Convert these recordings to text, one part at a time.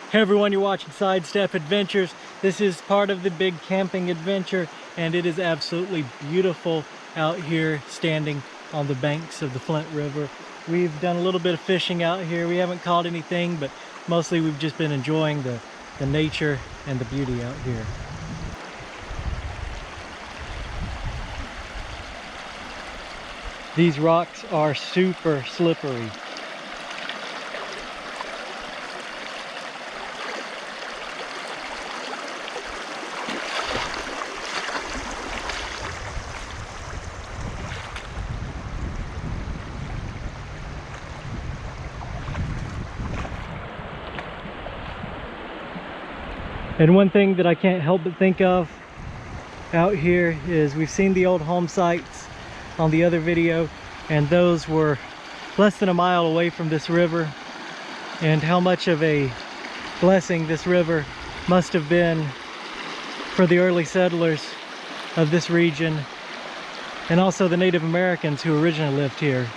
Hey everyone, you're watching Sidestep Adventures. This is part of the big camping adventure, and it is absolutely beautiful out here standing on the banks of the Flint River. We've done a little bit of fishing out here. We haven't caught anything, but mostly we've just been enjoying the nature and the beauty out here. These rocks are super slippery. And one thing that I can't help but think of out here is we've seen the old home sites on the other video, and those were less than a mile away from this river, and how much of a blessing this river must have been for the early settlers of this region, and also the Native Americans who originally lived here.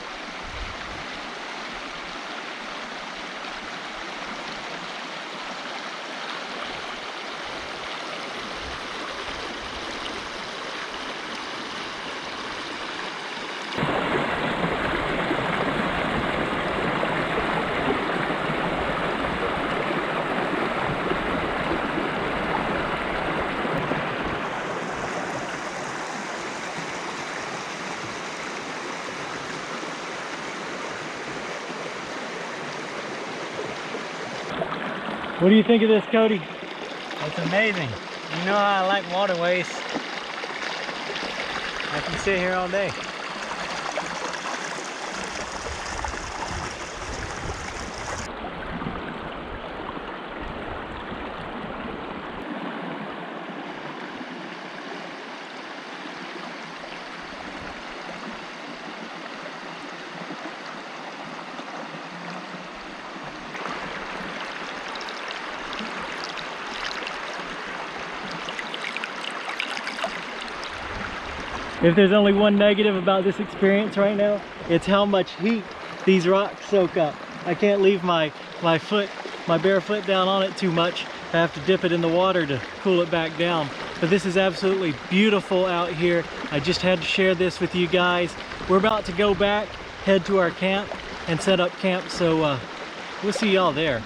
What do you think of this, Cody? It's amazing. You know how I like waterways. I can sit here all day. If there's only one negative about this experience right now, it's how much heat these rocks soak up. I can't leave my bare foot down on it too much. I have to dip it in the water to cool it back down. But this is absolutely beautiful out here. I just had to share this with you guys. We're about to go back, head to our camp, and set up camp, so we'll see y'all there.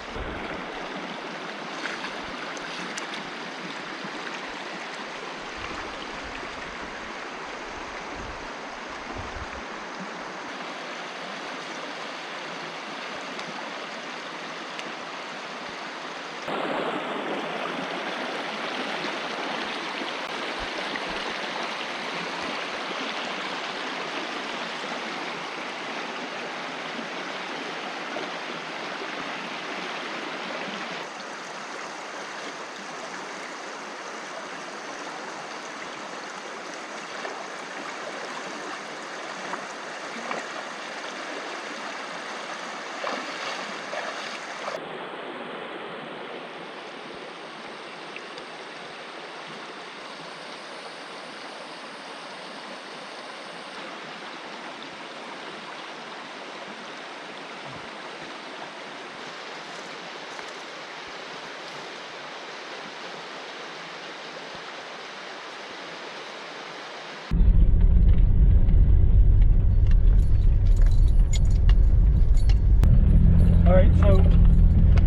Alright, so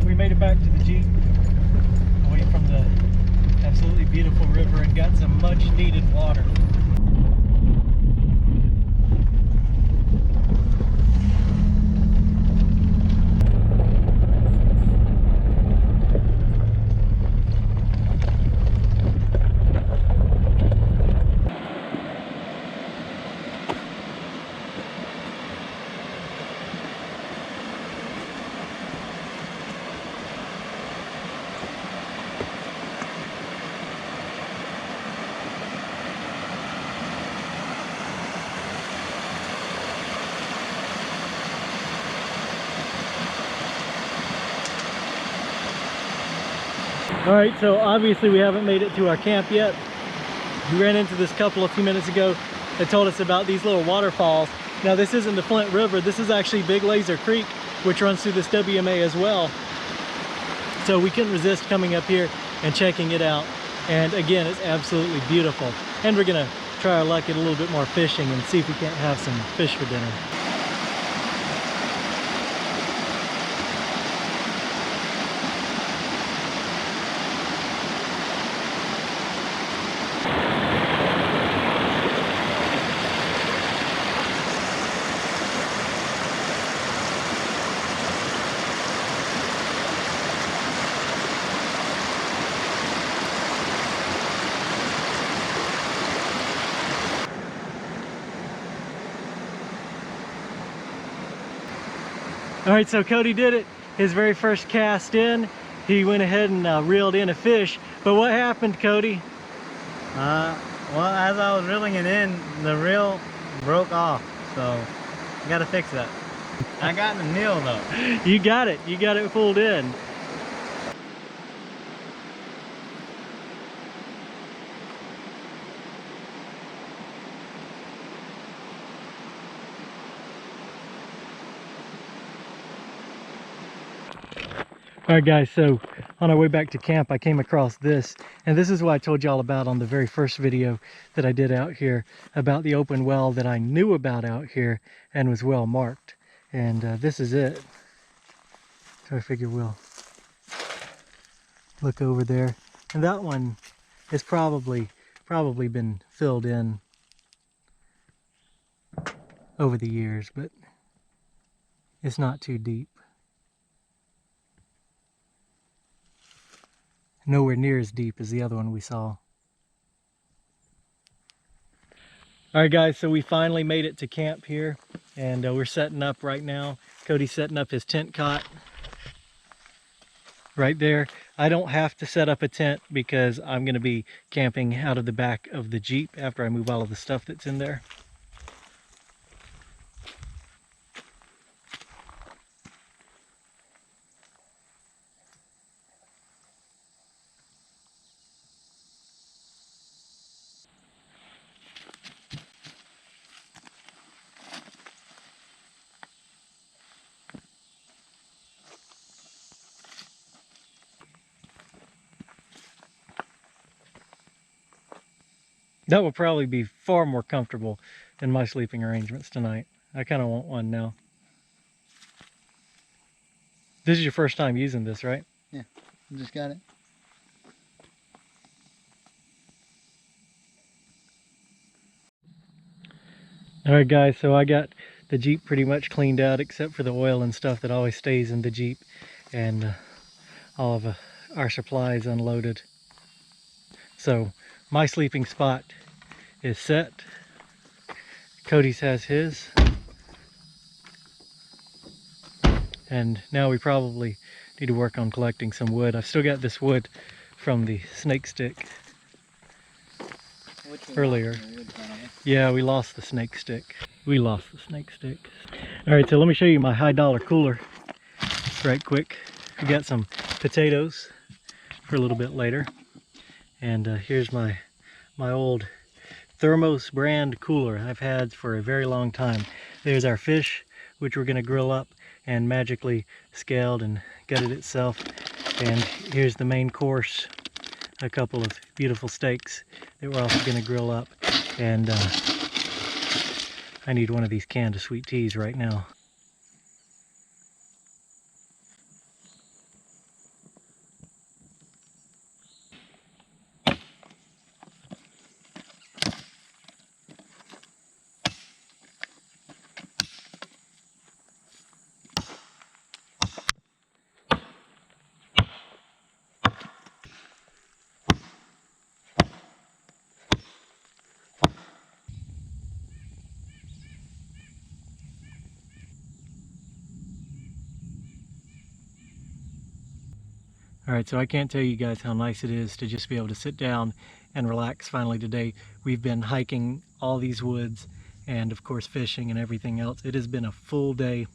we made it back to the Jeep, away from the absolutely beautiful river, and got some much needed water. Alright, so obviously we haven't made it to our camp yet. We ran into this couple a few minutes ago that told us about these little waterfalls. Now this isn't the Flint River, this is actually Big Laser Creek, which runs through this WMA as well. So we couldn't resist coming up here and checking it out. And again, it's absolutely beautiful. And we're gonna try our luck at a little bit more fishing and see if we can't have some fish for dinner. All right, so Cody did it. His very first cast in. He went ahead and reeled in a fish. But what happened, Cody? Well, as I was reeling it in, the reel broke off. So I gotta fix that. I got the meal though. You got it. You got it pulled in. All right, guys, so on our way back to camp, I came across this, and this is what I told y'all about on the very first video that I did out here about the open well that I knew about out here and was well marked. And this is it. So I figure we'll look over there. And that one has probably been filled in over the years, but it's not too deep. Nowhere near as deep as the other one we saw. All right, guys, so we finally made it to camp here, and we're setting up right now. Cody's setting up his tent cot right there. I don't have to set up a tent because I'm going to be camping out of the back of the Jeep after I move all of the stuff that's in there. That will probably be far more comfortable than my sleeping arrangements tonight. I kind of want one now. This is your first time using this, right? Yeah, just got it. All right, guys, so I got the Jeep pretty much cleaned out except for the oil and stuff that always stays in the Jeep, and all of our supplies unloaded. So my sleeping spot is set. Cody's has his. And now we probably need to work on collecting some wood. I've still got this wood from the snake stick earlier. Yeah, we lost the snake stick. We lost the snake stick. All right, so let me show you my high dollar cooler right quick. We got some potatoes for a little bit later. And here's my old Thermos brand cooler I've had for a very long time. There's our fish, which we're gonna grill up and magically scaled and gutted itself. And here's the main course, a couple of beautiful steaks that we're also gonna grill up. And I need one of these cans of sweet teas right now. All right, so I can't tell you guys how nice it is to just be able to sit down and relax finally today. We've been hiking all these woods and of course fishing and everything else. It has been a full day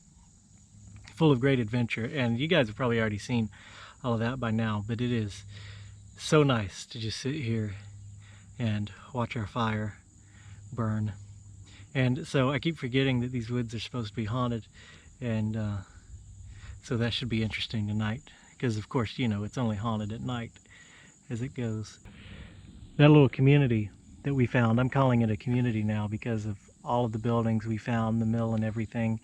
full of great adventure, and you guys have probably already seen all of that by now, but it is so nice to just sit here and watch our fire burn. And so I keep forgetting that these woods are supposed to be haunted, and so that should be interesting tonight, because of course, you know, it's only haunted at night as it goes. That little community that we found, I'm calling it a community now because of all of the buildings we found, the mill and everything.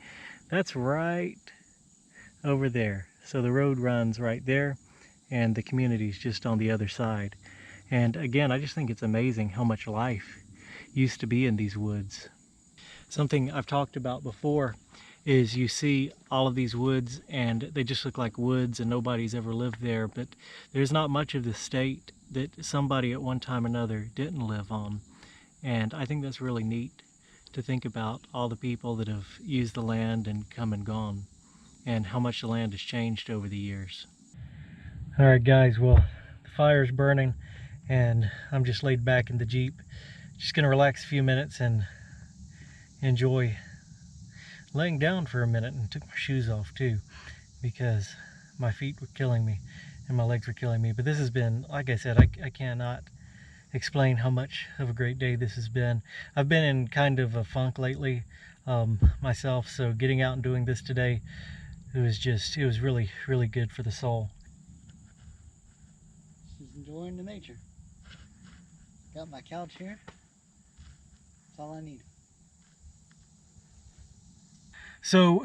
That's right over there. So the road runs right there and the community's just on the other side. And again, I just think it's amazing how much life used to be in these woods. Something I've talked about before is you see all of these woods and they just look like woods and nobody's ever lived there, but there's not much of the state that somebody at one time or another didn't live on. And I think that's really neat to think about all the people that have used the land and come and gone, and how much the land has changed over the years. All right guys, well, the fire's burning and I'm just laid back in the Jeep. Just gonna relax a few minutes and enjoy laying down for a minute, and took my shoes off too because my feet were killing me and my legs were killing me. But this has been, like I said, I cannot explain how much of a great day this has been. I've been in kind of a funk lately myself, so getting out and doing this today, it was really, really good for the soul. Just enjoying the nature. Got my couch here. That's all I need. So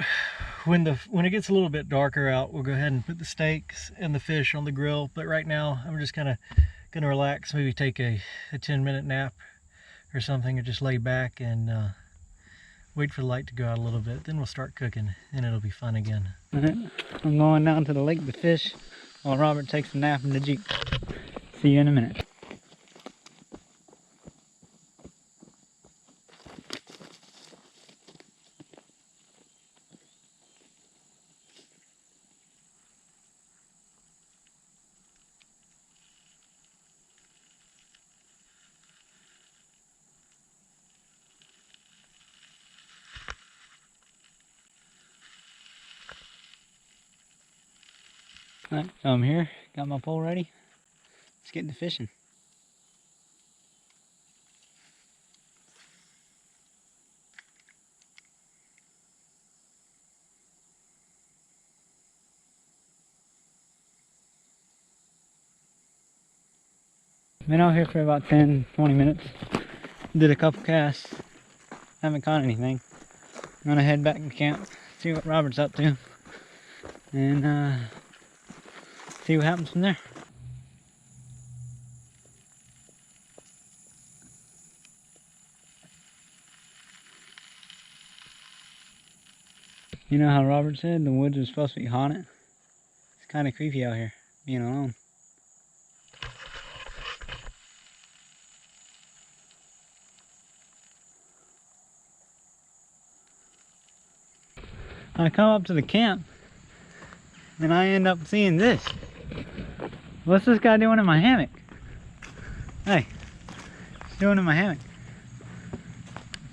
when it gets a little bit darker out, we'll go ahead and put the steaks and the fish on the grill. But right now I'm just kind of gonna relax, maybe take a 10-minute nap or something, or just lay back and wait for the light to go out a little bit. Then we'll start cooking and it'll be fun again. I'm going down to the lake to fish while Robert takes a nap in the Jeep. See you in a minute. Alright, so I'm here, got my pole ready. Let's get to fishing. Been out here for about 10-20 minutes. Did a couple casts. Haven't caught anything. I'm gonna head back to camp, see what Robert's up to, and see what happens from there. You know how Robert said the woods are supposed to be haunted? It's kind of creepy out here, being alone. I come up to the camp and I end up seeing this. What's this guy doing in my hammock? Hey, what's he doing in my hammock?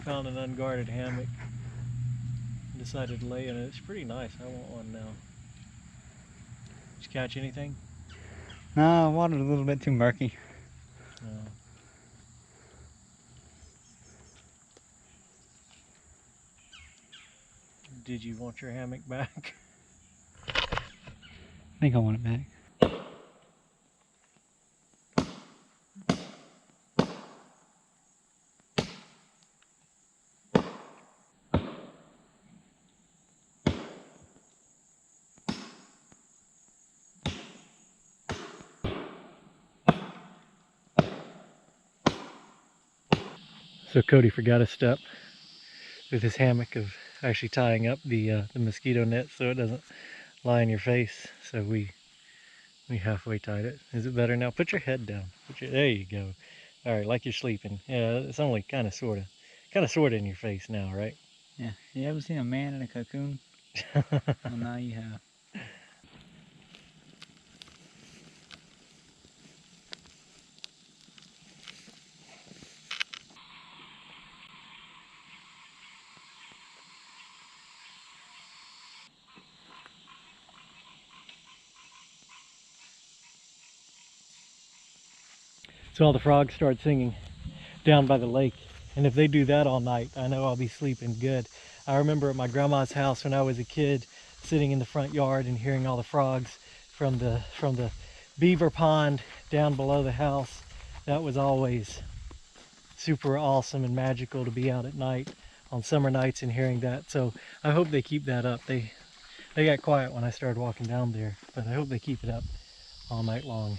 Found an unguarded hammock. Decided to lay in it. It's pretty nice. I want one now. Did you catch anything? No, the water's a little bit too murky. No. Did you want your hammock back? I think I want it back. So Cody forgot a step with his hammock of actually tying up the mosquito net so it doesn't lie in your face. So we halfway tied it. Is it better now? Put your head down. There you go. All right, like you're sleeping. Yeah, it's only kind of sorta in your face now, right? Yeah. You ever seen a man in a cocoon? Well, now you have. So all the frogs start singing down by the lake. And if they do that all night, I know I'll be sleeping good. I remember at my grandma's house when I was a kid, sitting in the front yard and hearing all the frogs from the beaver pond down below the house. That was always super awesome and magical to be out at night on summer nights and hearing that. So I hope they keep that up. They got quiet when I started walking down there, but I hope they keep it up all night long.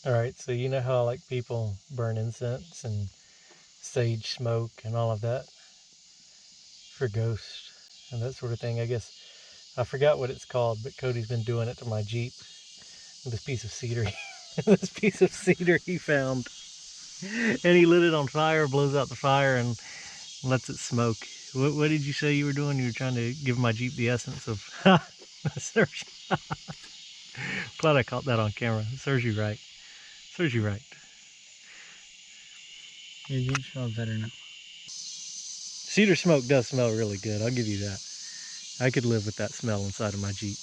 All right, so you know how like people burn incense and sage smoke and all of that for ghosts and that sort of thing. I guess I forgot what it's called, but Cody's been doing it to my Jeep with this piece of cedar. This piece of cedar he found, and he lit it on fire, blows out the fire, and lets it smoke. What did you say you were doing? You were trying to give my Jeep the essence of. Glad I caught that on camera. It serves you right. Serves you right. Your Jeep smells better now. Cedar smoke does smell really good. I'll give you that. I could live with that smell inside of my Jeep.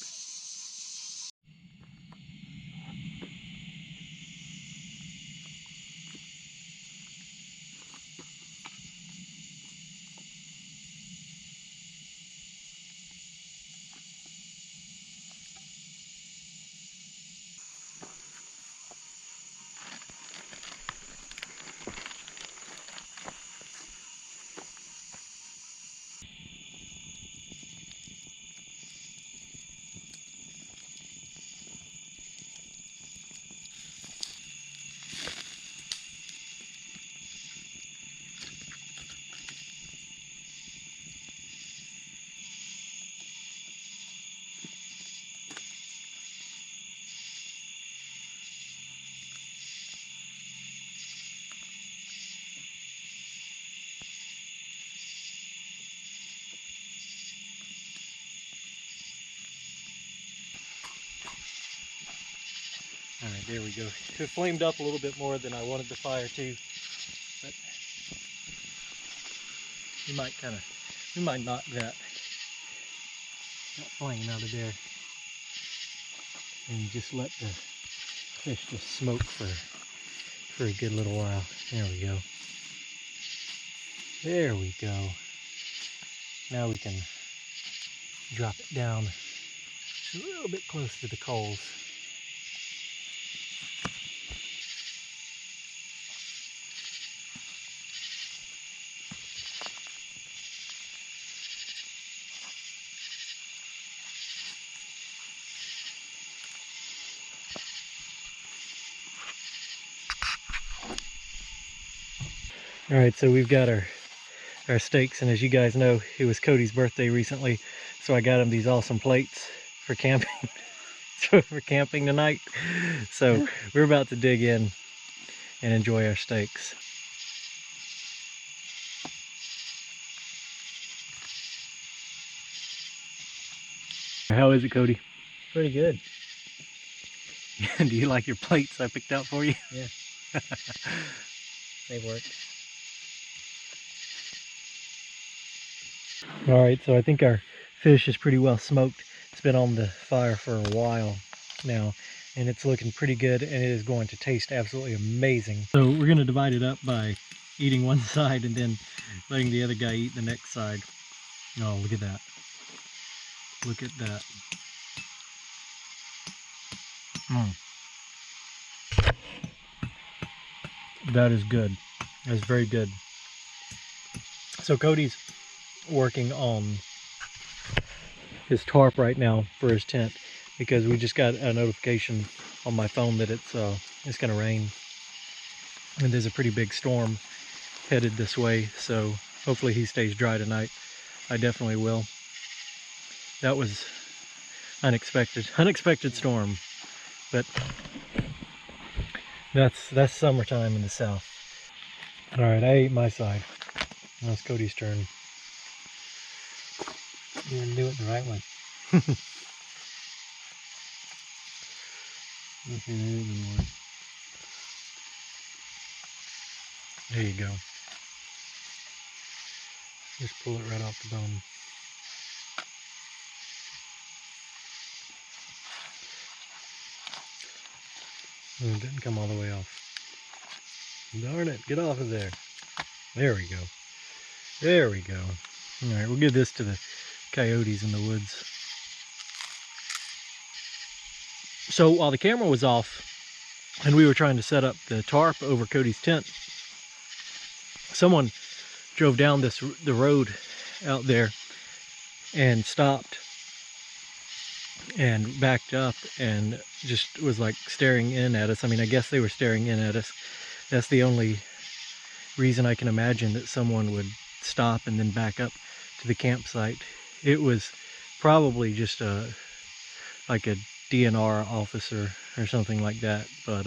All right, there we go. It flamed up a little bit more than I wanted the fire to, but we might knock that flame out of there and just let the fish just smoke for a good little while. There we go. There we go. Now we can drop it down just a little bit close to the coals. All right, so we've got our steaks, and as you guys know, it was Cody's birthday recently, so I got him these awesome plates for camping. For camping tonight. So we're about to dig in and enjoy our steaks. How is it, Cody? Pretty good. Do you like your plates I picked out for you? Yeah. They work. All right, so I think our fish is pretty well smoked. It's been on the fire for a while now, and it's looking pretty good, and it is going to taste absolutely amazing. So we're going to divide it up by eating one side and then letting the other guy eat the next side. Oh, look at that. Look at that. That is good. That's very good. So Cody's working on his tarp right now for his tent because we just got a notification on my phone that it's going to rain, and there's a pretty big storm headed this way, so hopefully he stays dry tonight. I definitely will. That was unexpected storm, but that's summertime in the south. All right, I ate my side. Now it's Cody's turn. You're gonna do it the right way. Okay, there is more. There you go. Just pull it right off the bone. Oh, it didn't come all the way off. Darn it, get off of there. There we go. There we go. Alright, we'll give this to the coyotes in the woods. So while the camera was off and we were trying to set up the tarp over Cody's tent, someone drove down the road out there and stopped and backed up and just was like staring in at us. I mean, I guess they were staring in at us. That's the only reason I can imagine that someone would stop and then back up to the campsite. It was probably just like a DNR officer or something like that, but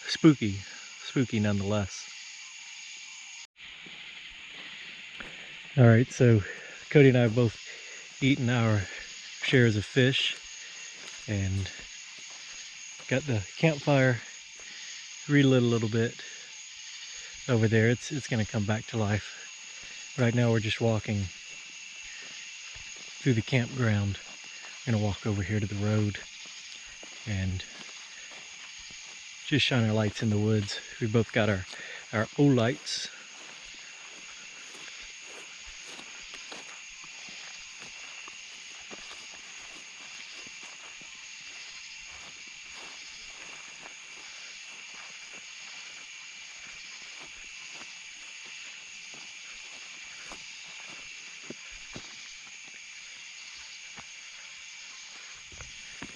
spooky nonetheless. All right, so Cody and I have both eaten our shares of fish and got the campfire relit a little bit over there. It's gonna come back to life. Right now we're just walking through the campground. I'm gonna walk over here to the road and just shine our lights in the woods. We both got our O lights.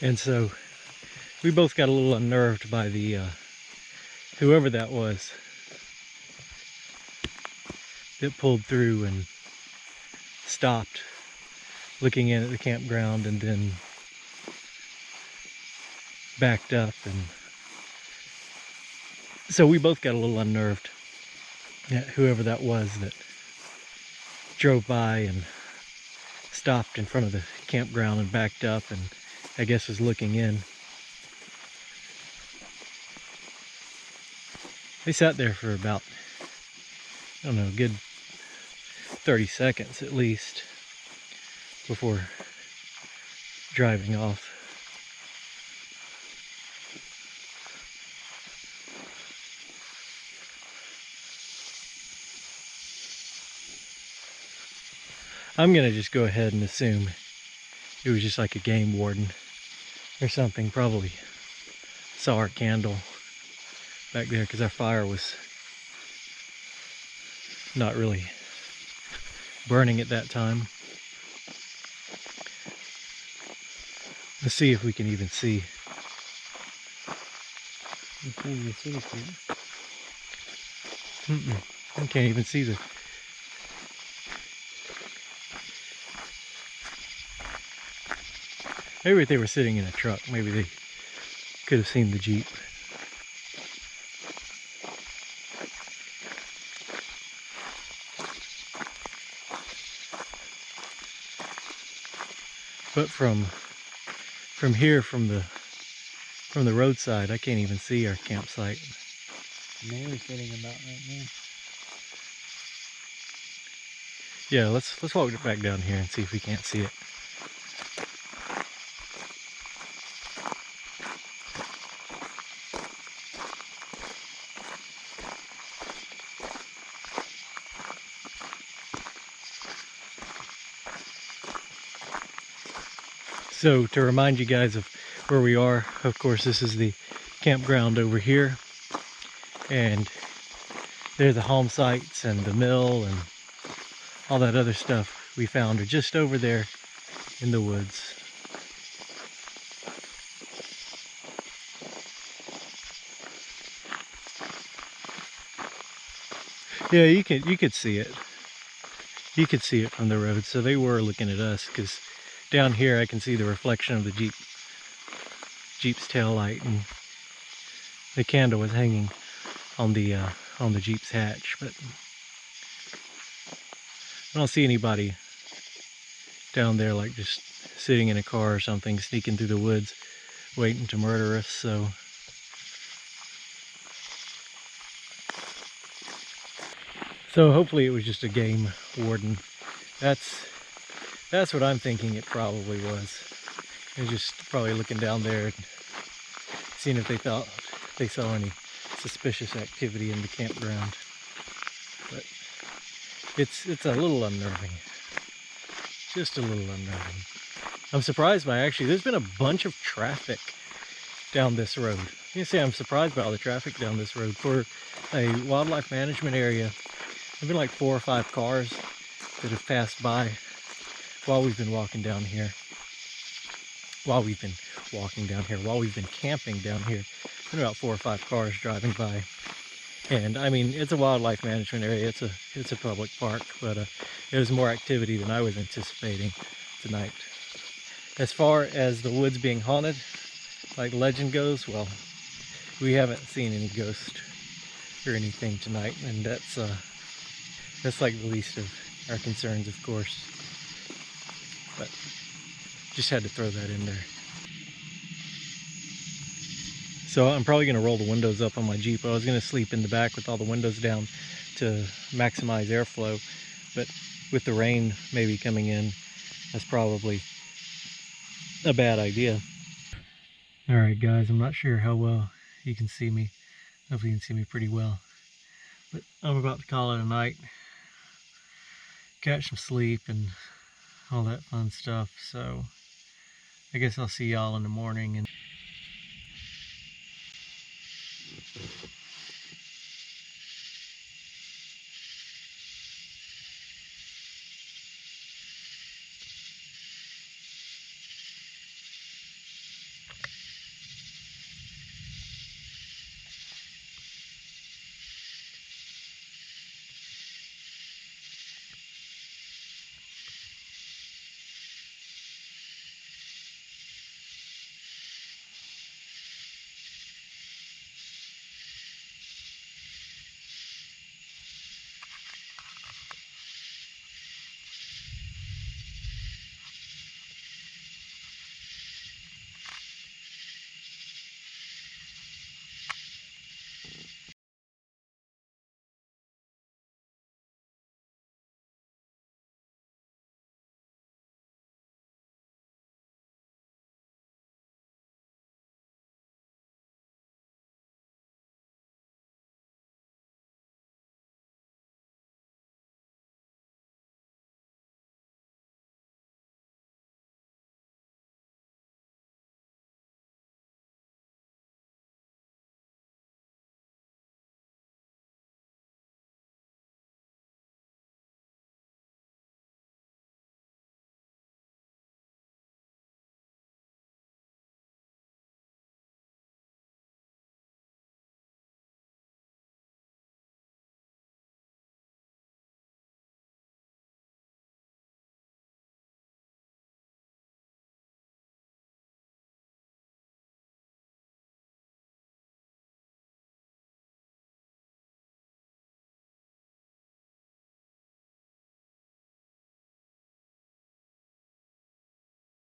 And so we both got a little unnerved by the whoever that was that pulled through and stopped looking in at the campground and then backed up. And so we both got a little unnerved at whoever that was that drove by and stopped in front of the campground and backed up and I guess was looking in. They sat there for about, I don't know, a good 30 seconds at least before driving off. I'm gonna just go ahead and assume it was just like a game warden or something. Probably saw our candle back there because our fire was not really burning at that time. Let's see if we can even see. I can't even see the. Maybe if they were sitting in a truck, maybe they could have seen the Jeep. But from here, from the roadside, I can't even see our campsite. They were sitting about right there. Yeah, let's walk back down here and see if we can't see it. So to remind you guys of where we are, of course this is the campground over here, and there's the home sites and the mill and all that other stuff we found are just over there in the woods. Yeah, you could see it. You could see it from the road, so they were looking at us, because down here I can see the reflection of the Jeep's tail light, and the candle was hanging on the Jeep's hatch, but I don't see anybody down there like just sitting in a car or something, sneaking through the woods, waiting to murder us. So hopefully it was just a game warden. That's what I'm thinking it probably was. They're just probably looking down there and seeing if they thought they saw any suspicious activity in the campground. But it's a little unnerving. Just a little unnerving. I'm surprised by actually, there's been a bunch of traffic down this road. You can say I'm surprised by all the traffic down this road. For a wildlife management area, there's been like 4 or 5 cars that have passed by while we've been walking down here. While we've been camping down here. There's been about 4 or 5 cars driving by. And I mean, it's a wildlife management area. It's a public park, but there's more activity than I was anticipating tonight. As far as the woods being haunted, like legend goes, well, we haven't seen any ghost or anything tonight, and that's like the least of our concerns, of course. But just had to throw that in there. So I'm probably going to roll the windows up on my Jeep. I was going to sleep in the back with all the windows down to maximize airflow, but with the rain maybe coming in, that's probably a bad idea. Alright guys, I'm not sure how well you can see me. Hopefully you can see me pretty well. But I'm about to call it a night. Catch some sleep and all that fun stuff. So I guess I'll see y'all in the morning. And